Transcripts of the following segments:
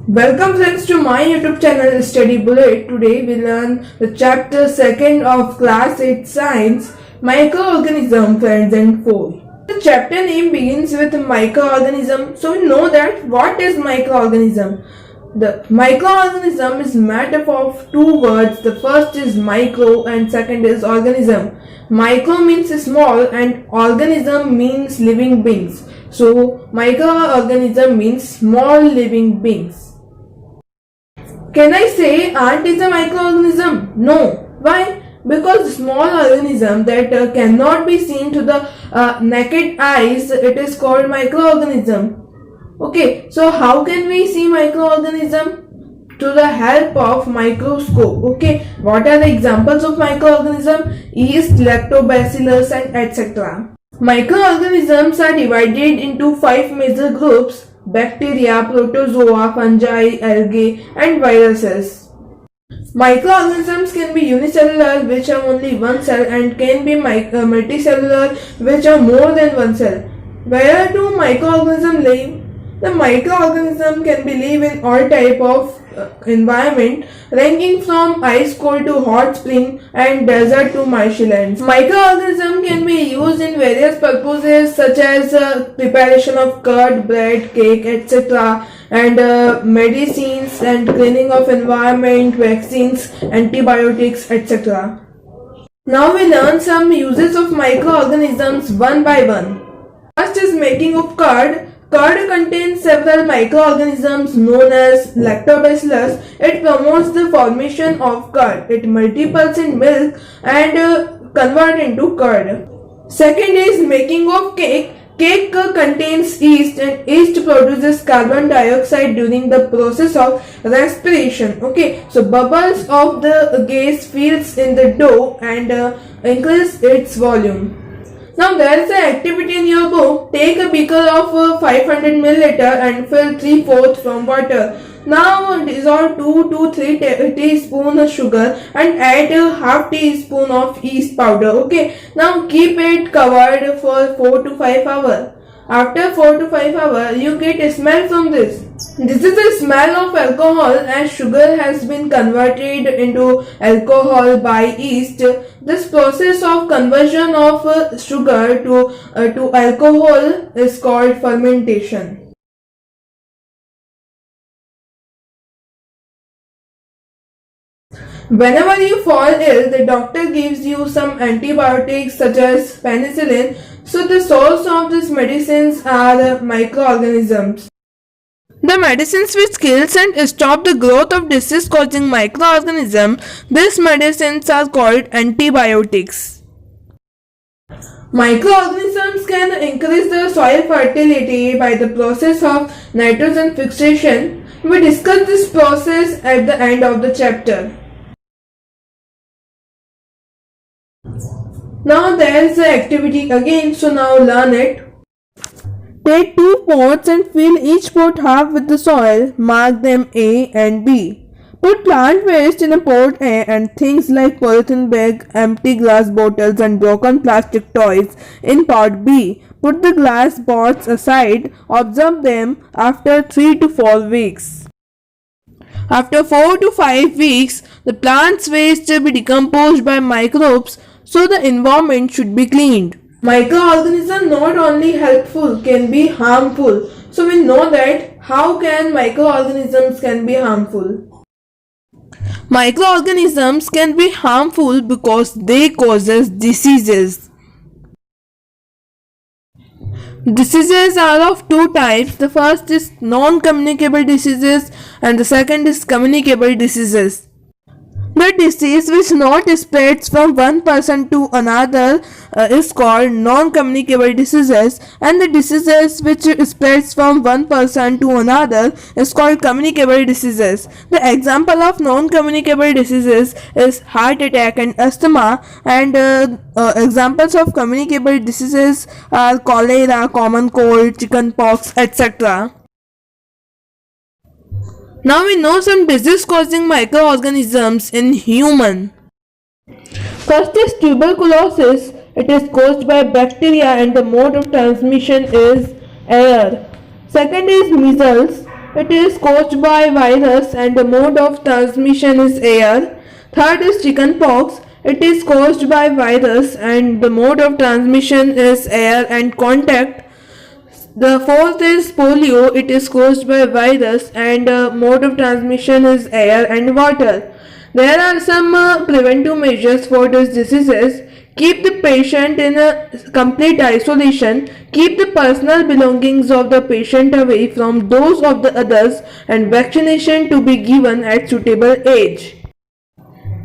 Welcome friends to my YouTube channel Study Bullet. Today we learn the chapter 2nd of class 8 science, microorganism, friends and foe. The chapter name begins with microorganism. So we know that what is microorganism? The microorganism is made up of two words. The first is micro and second is organism. Micro means small and organism means living beings. So microorganism means small living beings. Can I say ant is a microorganism? No. Why? Because small organism that cannot be seen to the naked eyes, it is called microorganism. Okay, so how can we see microorganism? To the help of microscope. Okay, what are the examples of microorganism? Yeast, lactobacillus and etc. Microorganisms are divided into 5 major groups: bacteria, protozoa, fungi, algae and viruses. Microorganisms can be unicellular, which have only one cell, and can be multicellular, which have more than one cell. Where do microorganisms live? The microorganism can be live in all type of environment, ranging from ice cold to hot spring and desert to marshlands. Microorganism can be used in various purposes such as preparation of curd, bread, cake, etc. and medicines and cleaning of environment, vaccines, antibiotics, etc. Now we learn some uses of microorganisms one by one. First is making of curd. Curd contains several microorganisms known as lactobacillus. It promotes the formation of curd. It multiples in milk and converts into curd. Second is making of cake. Cake contains yeast, and yeast produces carbon dioxide during the process of respiration. Okay, so bubbles of the gas fills in the dough and increase its volume. Now there is an activity in your book. Take a beaker of 500 milliliter and fill 3/4 from water. Now dissolve 2 to 3 teaspoons of sugar and add a half teaspoon of yeast powder. Okay. Now keep it covered for 4 to 5 hours. After 4 to 5 hours, you get a smell from this. This is the smell of alcohol, as sugar has been converted into alcohol by yeast. This process of conversion of sugar to alcohol is called fermentation. Whenever you fall ill, the doctor gives you some antibiotics such as penicillin. So the source of these medicines are microorganisms. The medicines which kills and stop the growth of disease-causing microorganisms, these medicines are called antibiotics. Microorganisms can increase the soil fertility by the process of nitrogen fixation. We discuss this process at the end of the chapter. Now there is the activity again, so now learn it. Take 2 pots and fill each pot half with the soil. Mark them A and B. Put plant waste in a pot A and things like polythene bag, empty glass bottles and broken plastic toys in pot B. Put the glass pots aside. Observe them after 3 to 4 weeks. After 4 to 5 weeks, the plant's waste will be decomposed by microbes, so the environment should be cleaned. Microorganisms not only helpful, can be harmful. So we know that how can microorganisms can be harmful. Microorganisms can be harmful because they causes diseases. Diseases are of two types. The first is non-communicable diseases and the second is communicable diseases. The disease which not spreads from one person to another is called non-communicable diseases, and the diseases which spreads from one person to another is called communicable diseases. The example of non-communicable diseases is heart attack and asthma, and examples of communicable diseases are cholera, common cold, chickenpox, etc. Now we know some disease-causing microorganisms in human. First is tuberculosis. It is caused by bacteria and the mode of transmission is air. Second is measles. it is caused by virus and the mode of transmission is air. Third is chickenpox. It is caused by virus and the mode of transmission is air and contact. The fourth is polio. It is caused by virus and mode of transmission is air and water. There are some preventive measures for these diseases. Keep the patient in a complete isolation. Keep the personal belongings of the patient away from those of the others, and vaccination to be given at suitable age.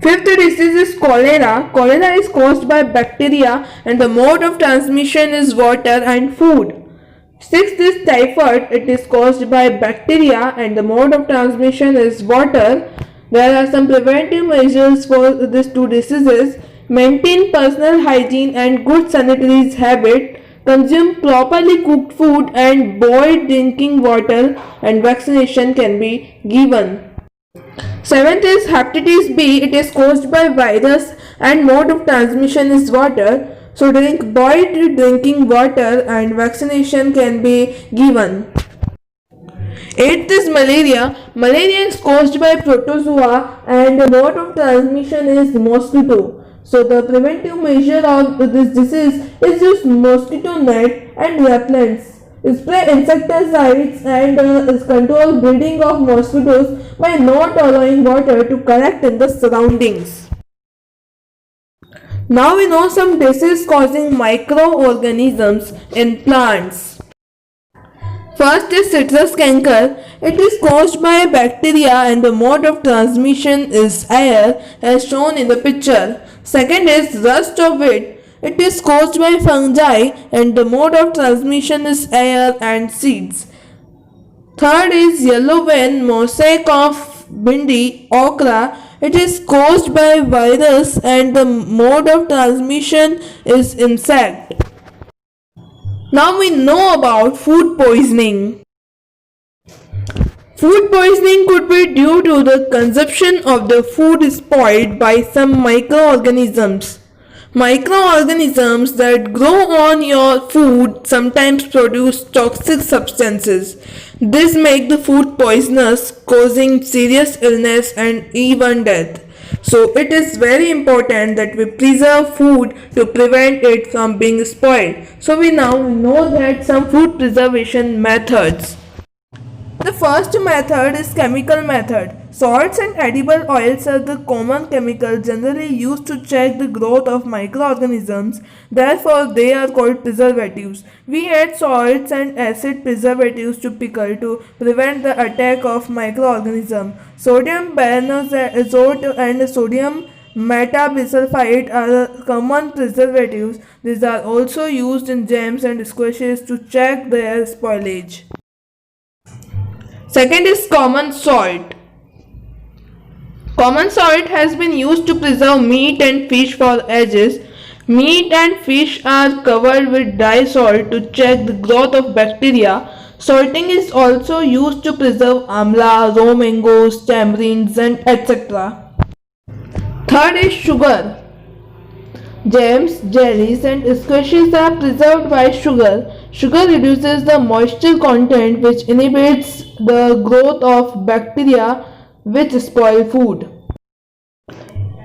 Fifth disease is cholera. Cholera is caused by bacteria and the mode of transmission is water and food. Sixth is typhoid. It is caused by bacteria and the mode of transmission is water. There are some preventive measures for these two diseases. Maintain personal hygiene and good sanitary habit. Consume properly cooked food and boiled drinking water, and vaccination can be given. Seventh is hepatitis B. It is caused by virus and mode of transmission is water. So drink boiled drinking water and vaccination can be given. Eighth is malaria. Malaria is caused by protozoa and the mode of transmission is mosquito. So the preventive measure of this disease is use mosquito net and repellents. Spray insecticides and control breeding of mosquitoes by not allowing water to collect in the surroundings. Now we know some disease causing microorganisms in plants. First is citrus canker. It is caused by bacteria and the mode of transmission is air as shown in the picture. Second is rust of wheat. It is caused by fungi and the mode of transmission is air and seeds. Third is yellow vein mosaic of bindi okra. It is caused by virus and the mode of transmission is insect. Now we know about food poisoning. Food poisoning could be due to the consumption of the food spoiled by some microorganisms. Microorganisms that grow on your food sometimes produce toxic substances. This makes the food poisonous, causing serious illness and even death. So it is very important that we preserve food to prevent it from being spoiled. So we now know that some food preservation methods. The first method is chemical method. Salts and edible oils are the common chemicals generally used to check the growth of microorganisms. Therefore, they are called preservatives. We add salts and acid preservatives to pickle to prevent the attack of microorganisms. Sodium benzoate and sodium metabisulfite are common preservatives. These are also used in jams and squashes to check their spoilage. Second is common salt. Common salt has been used to preserve meat and fish for ages. Meat and fish are covered with dry salt to check the growth of bacteria. Salting is also used to preserve amla, raw mangoes, tamarins, and etc. Third is sugar. Jams, jellies, and squashes are preserved by sugar. Sugar reduces the moisture content, which inhibits the growth of bacteria which spoil food.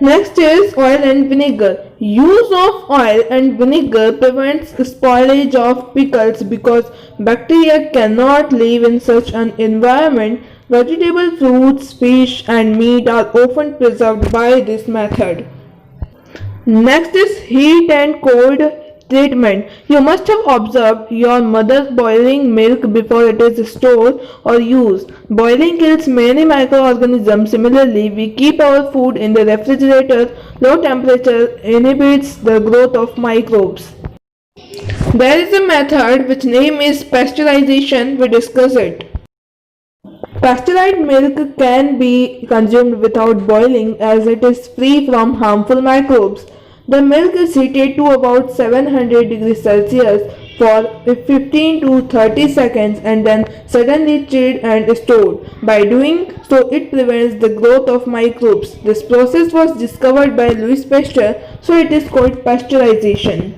Next is oil and vinegar. Use of oil and vinegar prevents spoilage of pickles because bacteria cannot live in such an environment. Vegetable, fruits, fish, and meat are often preserved by this method. Next is heat and cold treatment. You must have observed your mother boiling milk before it is stored or used. Boiling kills many microorganisms. Similarly, we keep our food in the refrigerator. Low temperature inhibits the growth of microbes. There is a method which name is pasteurization. We discuss it. Pasteurized milk can be consumed without boiling as it is free from harmful microbes. The milk is heated to about 700 degrees Celsius for 15 to 30 seconds and then suddenly chilled and stored. By doing so, it prevents the growth of microbes. This process was discovered by Louis Pasteur, so it is called pasteurization.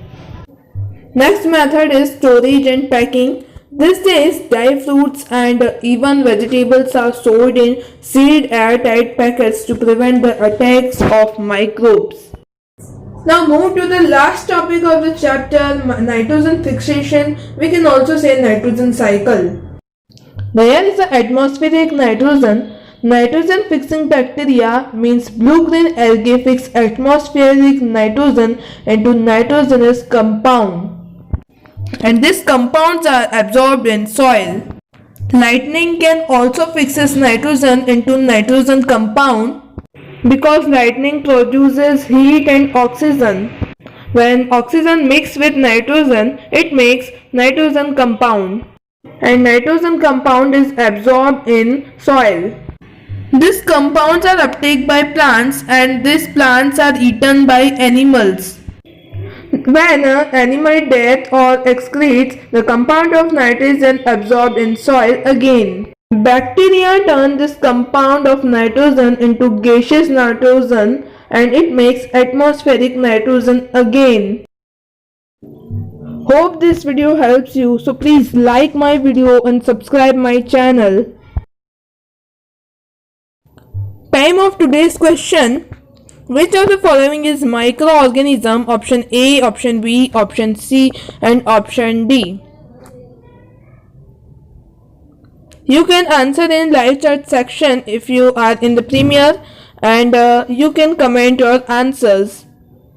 Next method is storage and packing. These days, dry fruits and even vegetables are stored in sealed airtight packets to prevent the attacks of microbes. Now move to the last topic of the chapter, nitrogen fixation. We can also say nitrogen cycle. There is the atmospheric nitrogen. Nitrogen fixing bacteria means blue-green algae fix atmospheric nitrogen into nitrogenous compound, and these compounds are absorbed in soil. Lightning can also fixes nitrogen into nitrogen compound because lightning produces heat and oxygen. When oxygen mixes with nitrogen, it makes nitrogen compound, and nitrogen compound is absorbed in soil. These compounds are uptaken by plants, and these plants are eaten by animals. When an animal dies or excretes, the compound of nitrogen absorbed in soil again. Bacteria turn this compound of nitrogen into gaseous nitrogen, and it makes atmospheric nitrogen again. Hope this video helps you, so please like my video and subscribe my channel. Time of today's question. Which of the following is microorganism? Option A, option B, option C, and option D. You can answer in live chat section if you are in the Premiere, and you can comment your answers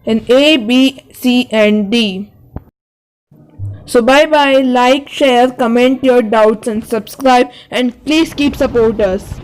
in A, B, C, and D. So bye bye, like, share, comment your doubts and subscribe, and please keep support us.